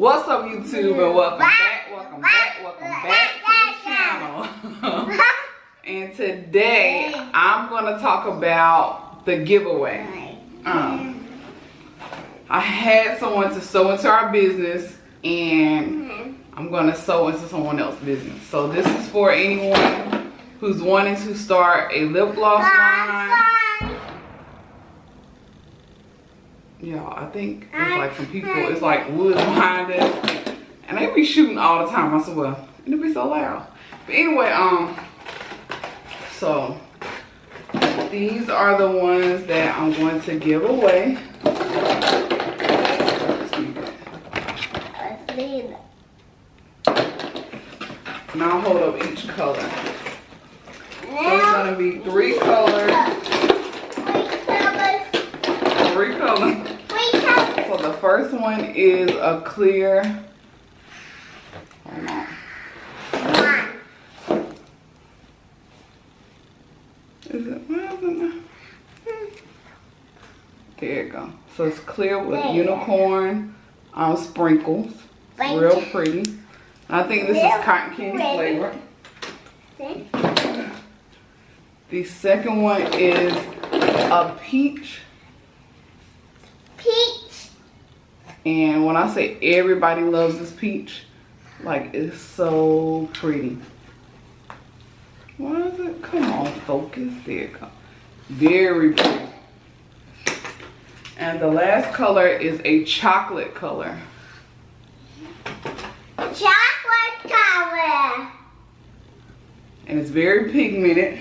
What's up, YouTube, and welcome back to the channel. And today I'm gonna talk about the giveaway. I had someone to sew into our business, and I'm gonna sew into someone else's business. So this is for anyone who's wanting to start a lip gloss line. Yeah, I think there's like some people, it's like woods behind us, and they be shooting all the time, I swear, and it be so loud. But anyway, so these are the ones that I'm going to give away. And I'll hold up each color. There's gonna be three colors. So the first one is a clear. Hold on. Is it? There you go. So it's clear with unicorn sprinkles. Real pretty. I think this is cotton candy flavor. The second one is a peach. And when I say everybody loves this peach, like, it's so pretty. Why is it? Come on, focus. There you go. Very pretty. And the last color is a chocolate color. Chocolate color. And it's very pigmented.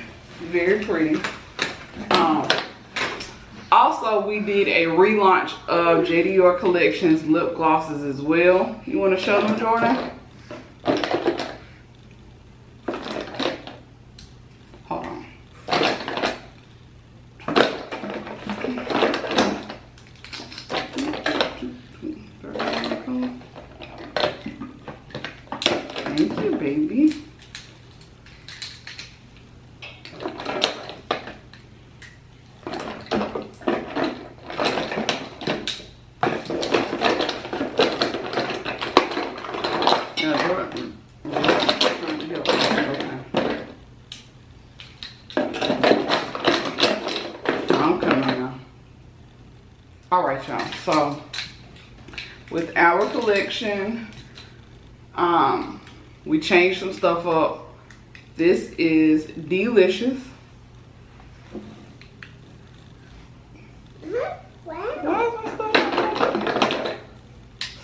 Very pretty. Also, we did a relaunch of J-Dior collections lip glosses as well. You want to show them, Jordan? Hold on. Thank you, baby. Alright, y'all, so with our collection, we changed some stuff up. This is delicious.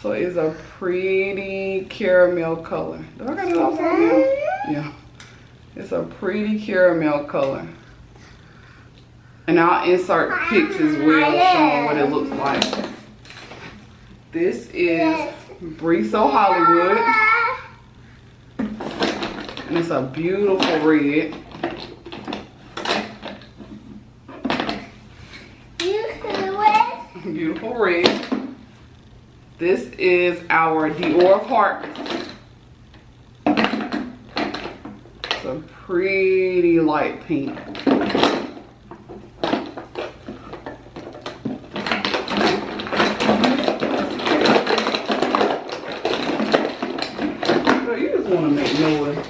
So it's a pretty caramel color. Do I got it outside here? Yeah. It's a pretty caramel color. And I'll insert pics as well showing what it looks like. This is Briso Hollywood. And it's a beautiful red. Beautiful red. This is our Dior of Heart. It's a pretty light pink. Want to make noise.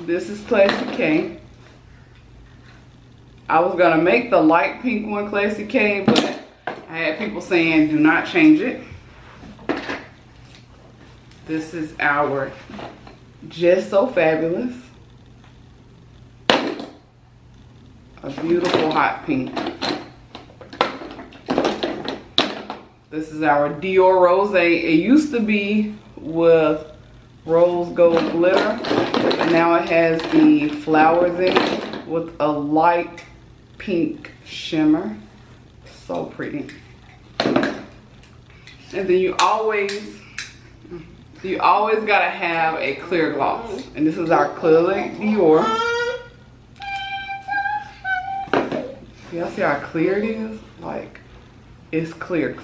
This is Classic K. I was gonna make the light pink one Classic K, but I had people saying do not change it. This is our Just So Fabulous. A beautiful hot pink. This is our Dior Rose. It used to be with rose gold glitter, but now it has the flowers in it with a light pink shimmer. So pretty. And then you always gotta have a clear gloss. And this is our Clear Dior. Y'all see how clear it is? Like, it's clear.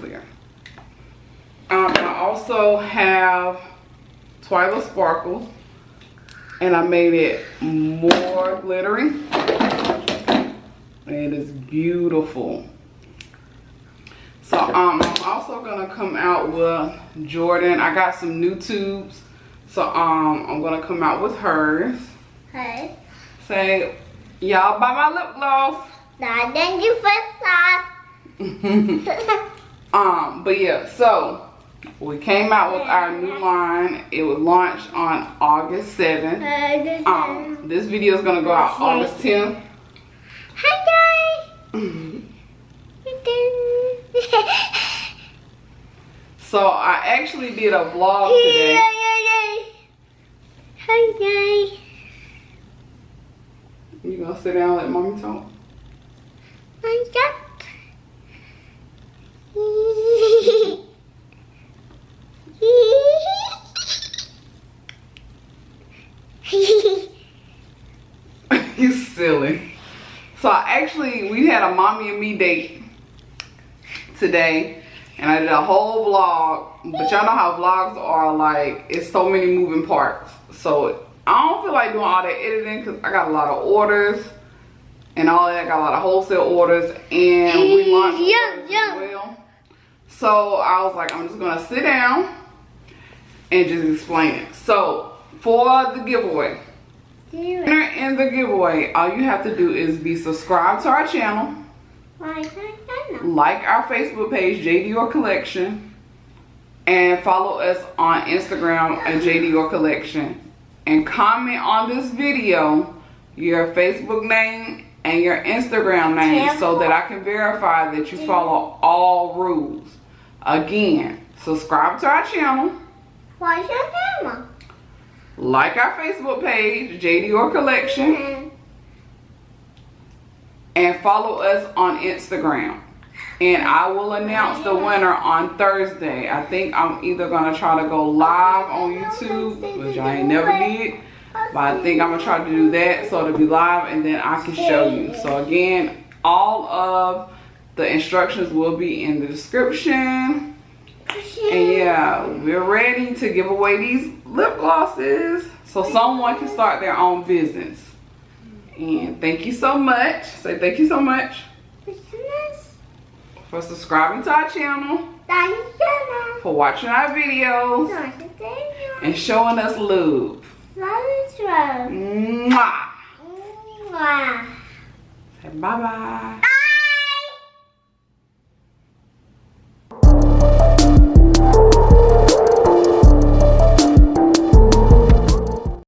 I also have Twilight Sparkles, and I made it more glittery. And it is beautiful. So I'm also gonna come out with Jordan. I got some new tubes. So I'm gonna come out with hers. Hey. Say, y'all buy my lip gloss. Now thank you for that. But yeah, so we came out with our new line. It was launched on August 7th. This video is gonna go out August 10th. Hi guys. So I actually did a vlog today. Hi guys. You gonna sit down and let mommy talk? You silly. So we had a mommy and me date today, and I did a whole vlog. But y'all know how vlogs are, like, it's so many moving parts. So I don't feel like doing all that editing because I got a lot of orders and all that. I got a lot of wholesale orders and relaunch orders as well. So I was like, I'm just gonna sit down and just explain it. So for the giveaway, in the giveaway, all you have to do is be subscribed to our channel, like our Facebook page, J-Dior Collection, and follow us on Instagram at J-Dior Collection, and comment on this video your Facebook name and your Instagram name so that I can verify that you follow all rules. Again, subscribe to our channel. What's your camera? Like our Facebook page, J-Dior Collection, and follow us on Instagram. And I will announce the winner on Thursday. I think I'm either gonna try to go live on YouTube, which I ain't never did, but I think I'm gonna try to do that so it'll be live and then I can show you. So again, all of the instructions will be in the description. And yeah, we're ready to give away these lip glosses so someone can start their own business. And thank you so much. Say thank you so much for subscribing to our channel, for watching our videos, and showing us love. Mwah. Say bye-bye.